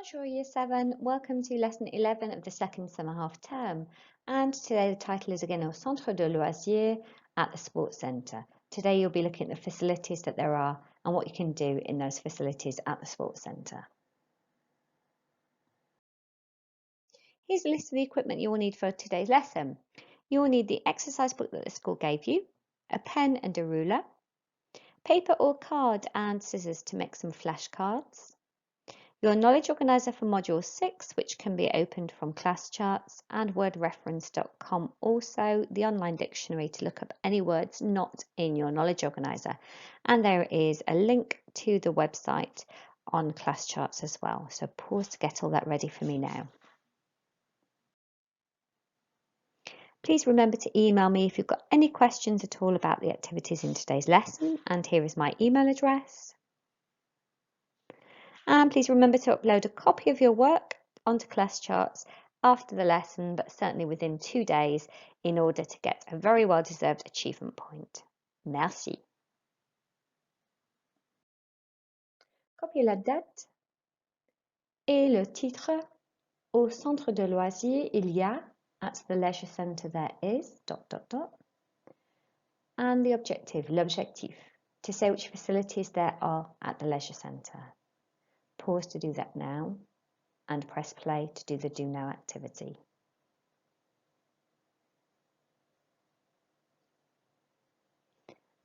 Bonjour Year 7, welcome to lesson 11 of the second summer half term, and today the title is again Au Centre de Loisirs at the Sports Centre. Today you'll be looking at the facilities that there are and what you can do in those facilities at the Sports Centre. Here's a list of the equipment you will need for today's lesson. You will need the exercise book that the school gave you, a pen and a ruler, paper or card and scissors to make some flashcards, your knowledge organiser for Module 6, which can be opened from class charts, and wordreference.com, also the online dictionary to look up any words not in your knowledge organiser. And there is a link to the website on class charts as well. So pause to get all that ready for me now. Please remember to email me if you've got any questions at all about the activities in today's lesson, and here is my email address. And please remember to upload a copy of your work onto class charts after the lesson, but certainly within 2 days in order to get a very well-deserved achievement point. Merci. Copiez la date et le titre. Au centre de loisirs, il y a, at the leisure centre there is, ... And the objective, l'objectif, to say which facilities there are at the leisure centre. Pause to do that now and press play to do the Do Now activity.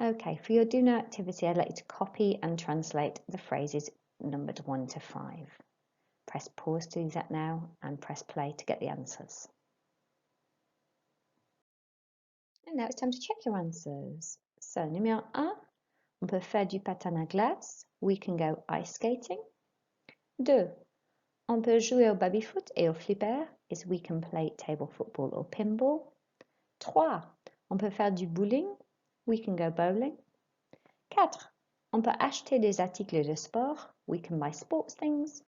Okay, for your Do Now activity, I'd like you to copy and translate the phrases numbered 1 to 5. Press pause to do that now and press play to get the answers. And now it's time to check your answers. So, numéro 1, on peut faire du patin à glace. We can go ice skating. 2, on peut jouer au baby-foot et au flipper, is we can play table football or pinball. 3, on peut faire du bowling. We can go bowling. 4, on peut acheter des articles de sport. We can buy sports things.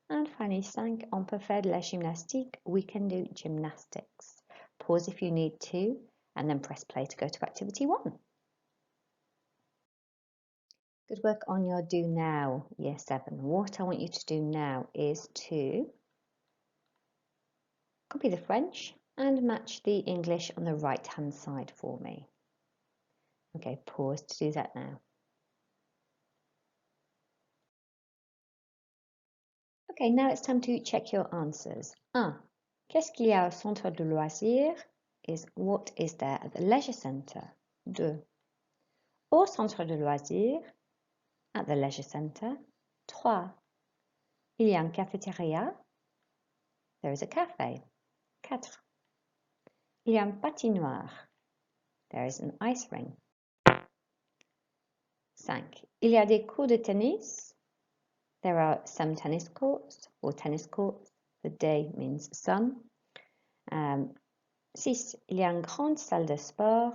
And finally, 5, on peut faire de la gymnastique. We can do gymnastics. Pause if you need to, and then press play to go to activity 1. Good work on your Do Now, Year 7. What I want you to do now is to copy the French and match the English on the right-hand side for me. Okay, pause to do that now. Okay, now it's time to check your answers. 1. Qu'est-ce qu'il y a au centre de loisirs? Is what is there at the leisure centre? 2. Au centre de loisirs, at the leisure centre. 3. Il y a une cafétéria. There is a cafe. 4. Il y a une patinoire. There is an ice rink. 5. Il y a des courts de tennis. There are some tennis courts or tennis courts. The day means sun. 6. Il y a une grande salle de sport.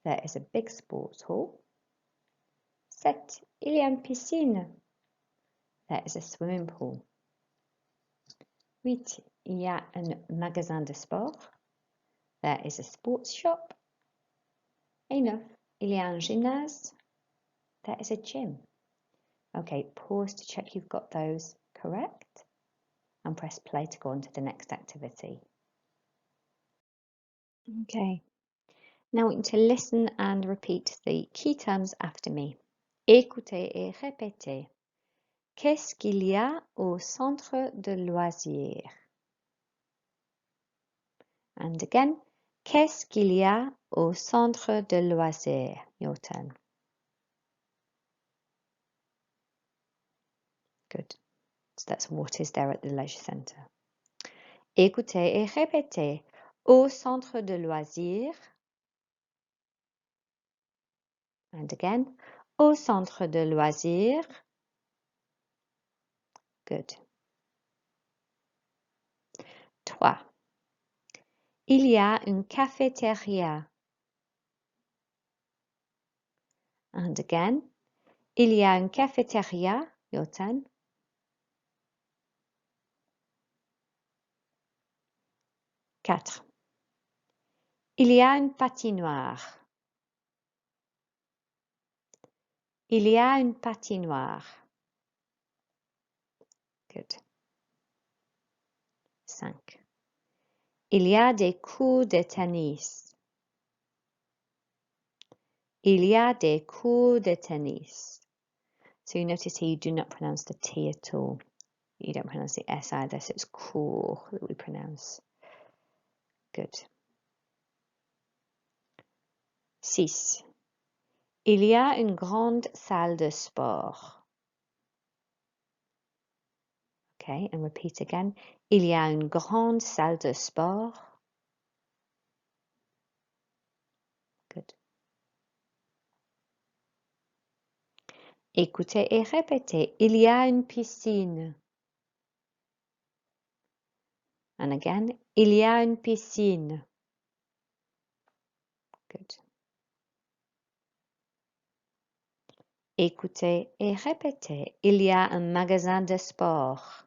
There is a big sports hall. 7. Il y a une piscine. There is a swimming pool. 8. Il y a un magasin de sport. There is a sports shop. Et 9. Il y a un gymnase. There is a gym. Okay, pause to check you've got those correct and press play to go on to the next activity. Okay, now I want you to listen and repeat the key terms after me. Écoutez et répétez. Qu'est-ce qu'il y a au centre de loisirs? And again, qu'est-ce qu'il y a au centre de loisirs? Your turn. Good. So that's what is there at the leisure centre. Écoutez et répétez. Au centre de loisirs. And again, au centre de loisirs. Good. 3. Il y a une cafétéria. And again, il y a une cafétéria. Your turn. 4. Il y a une patinoire. Il y a une patinoire. Good. 5. Il y a des cours de tennis. Il y a des cours de tennis. So you notice here you do not pronounce the T at all. You don't pronounce the S either, so it's cours that we pronounce. Good. 6. Il y a une grande salle de sport. Okay, and repeat again. Il y a une grande salle de sport. Good. Écoutez et répétez. Il y a une piscine. And again, il y a une piscine. Good. Écoutez et répétez. Il y a un magasin de sport.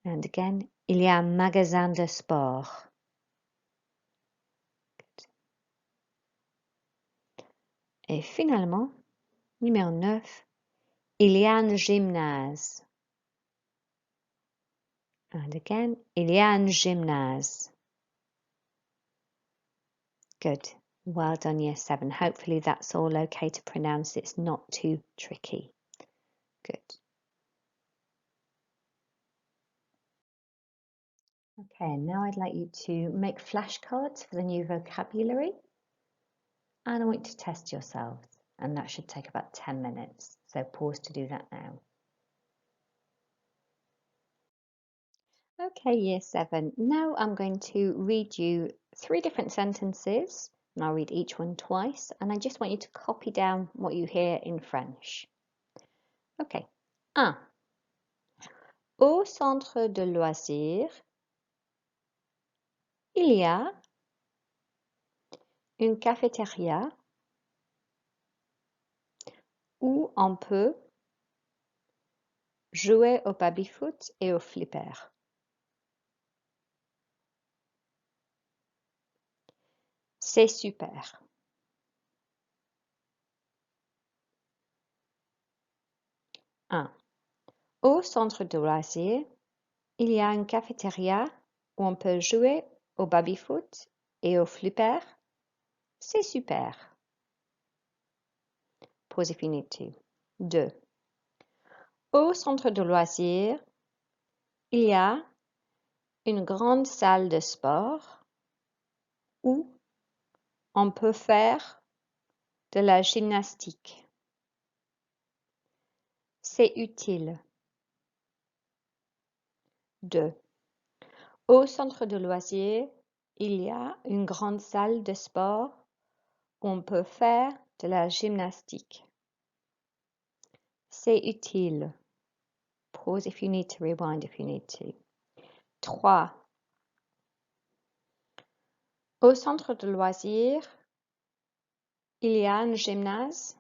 And again, il y a un magasin de sport. Good. Et finalement, numéro 9, il y a un gymnase. And again, il y a un gymnase. Good. Well done, Year 7. Hopefully that's all okay to pronounce. It's not too tricky. Good. Okay, now I'd like you to make flashcards for the new vocabulary. And I want you to test yourselves. And that should take about 10 minutes. So pause to do that now. Okay, Year 7. Now I'm going to read you 3 different sentences. And I'll read each one twice. And I just want you to copy down what you hear in French. Okay. 1. Au centre de loisirs, il y a une cafétéria où on peut jouer au baby-foot et au flipper. C'est super. 1. Au centre de loisirs, il y a une cafétéria où on peut jouer au baby-foot et au flipper. C'est super. Pause if you need to. 2. Au centre de loisirs, il y a une grande salle de sport où on peut faire de la gymnastique. C'est utile. 2. Au centre de loisirs, il y a une grande salle de sport où on peut faire de la gymnastique. C'est utile. Pause if you need to, rewind if you need to. 3. Au centre de loisirs, il y a un gymnase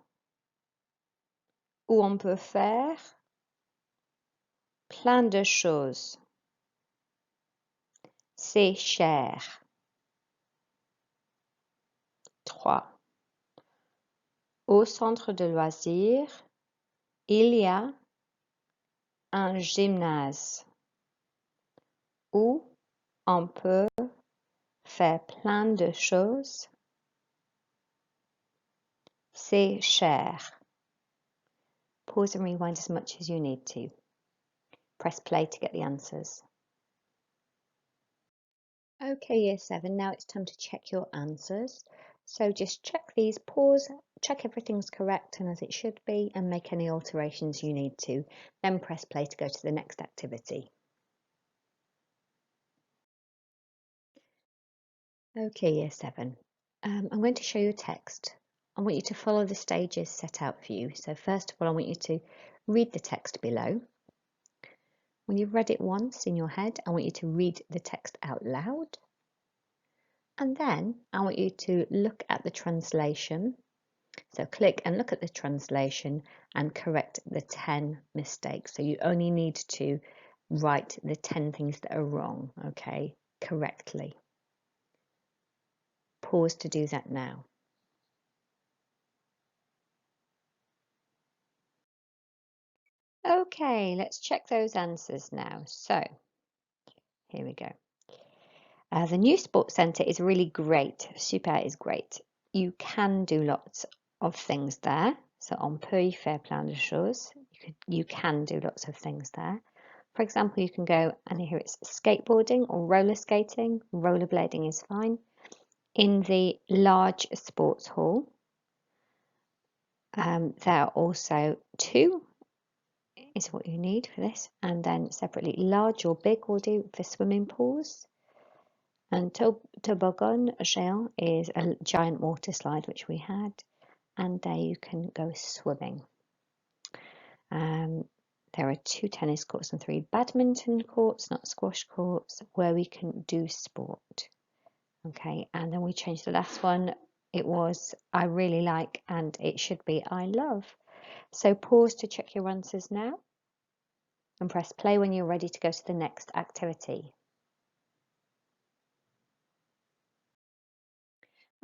où on peut faire plein de choses. C'est cher. 3. Au centre de loisirs, il y a un gymnase où on peut faire plein de choses. C'est cher. Pause and rewind as much as you need to. Press play to get the answers. Okay, Year 7, now it's time to check your answers. So just check these, pause, check everything's correct and as it should be, and make any alterations you need to. Then press play to go to the next activity. Okay, Year 7. I'm going to show you a text. I want you to follow the stages set out for you. So first of all, I want you to read the text below. When you've read it once in your head, I want you to read the text out loud. And then I want you to look at the translation. So click and look at the translation and correct the 10 mistakes. So you only need to write the 10 things that are wrong, okay, correctly. Pause to do that now. Okay, let's check those answers now. So, here we go. The new sports centre is really great. Super is great. You can do lots of things there. So, on peut y faire plein de choses. You can do lots of things there. For example, you can go, and here it's skateboarding or roller skating. Rollerblading is fine. In the large sports hall, there are also two is what you need for this, and then separately large or big will do for swimming pools. And toboggan géant is a giant water slide which we had, and there you can go swimming. There are 2 tennis courts and 3 badminton courts, not squash courts, where we can do sport. Okay, and then we changed the last one. It was I really like, and it should be I love. So pause to check your answers now and press play when you're ready to go to the next activity.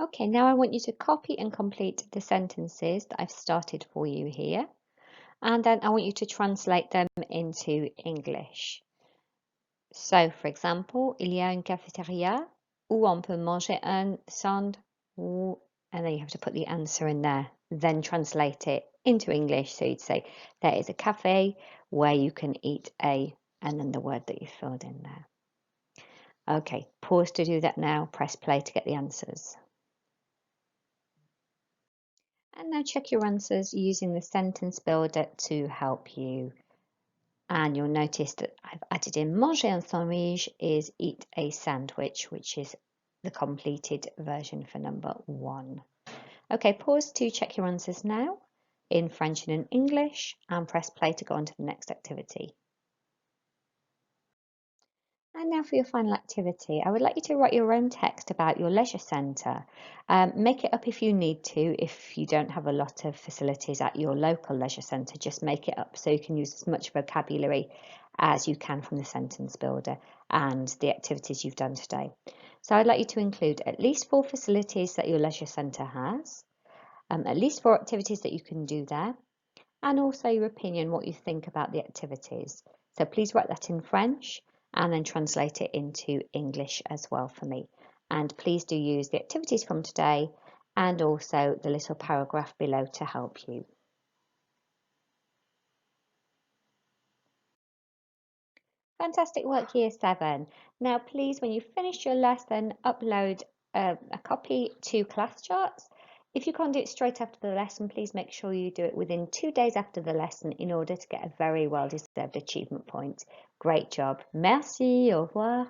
Okay, now I want you to copy and complete the sentences that I've started for you here, and then I want you to translate them into English. So, for example, il y a une cafétéria où on peut manger un sandwich, and then you have to put the answer in there, then translate it into English. So you'd say, there is a cafe where you can eat a, and then the word that you filled in there. Okay, pause to do that now, press play to get the answers. And now check your answers using the sentence builder to help you. And you'll notice that I've added in manger un sandwich is eat a sandwich, which is the completed version for number 1. Okay, pause to check your answers now in French and in English, and press play to go on to the next activity. And now for your final activity, I would like you to write your own text about your leisure centre. Make it up if you need to. If you don't have a lot of facilities at your local leisure centre, just make it up so you can use as much vocabulary as you can from the sentence builder and the activities you've done today. So I'd like you to include at least 4 facilities that your leisure centre has, at least 4 activities that you can do there, and also your opinion, what you think about the activities. So please write that in French and then translate it into English as well for me. And please do use the activities from today and also the little paragraph below to help you. Fantastic work, Year 7. Now please, when you finish your lesson, upload a copy to class charts. If you can't do it straight after the lesson, please make sure you do it within 2 days after the lesson in order to get a very well-deserved achievement point. Great job. Merci, au revoir.